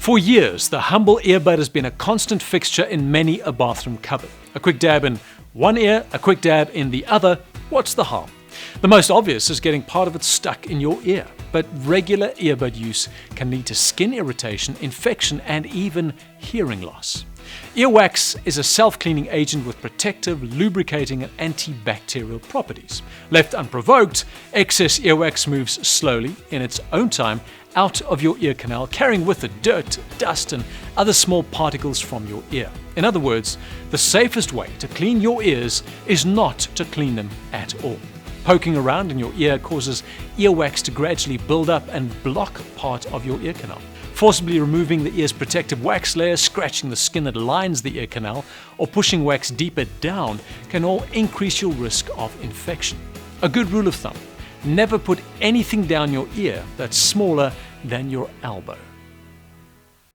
For years, the humble earbud has been a constant fixture in many a bathroom cupboard. A quick dab in one ear, a quick dab in the other, what's the harm? The most obvious is getting part of it stuck in your ear, but regular earbud use can lead to skin irritation, infection, and even hearing loss. Earwax is a self-cleaning agent with protective, lubricating, and antibacterial properties. Left unprovoked, excess earwax moves slowly, in its own time, out of your ear canal, carrying with it dirt, dust, and other small particles from your ear. In other words, the safest way to clean your ears is not to clean them at all. Poking around in your ear causes earwax to gradually build up and block part of your ear canal. Forcibly removing the ear's protective wax layer, scratching the skin that lines the ear canal, or pushing wax deeper down can all increase your risk of infection. A good rule of thumb: never put anything down your ear that's smaller than your elbow.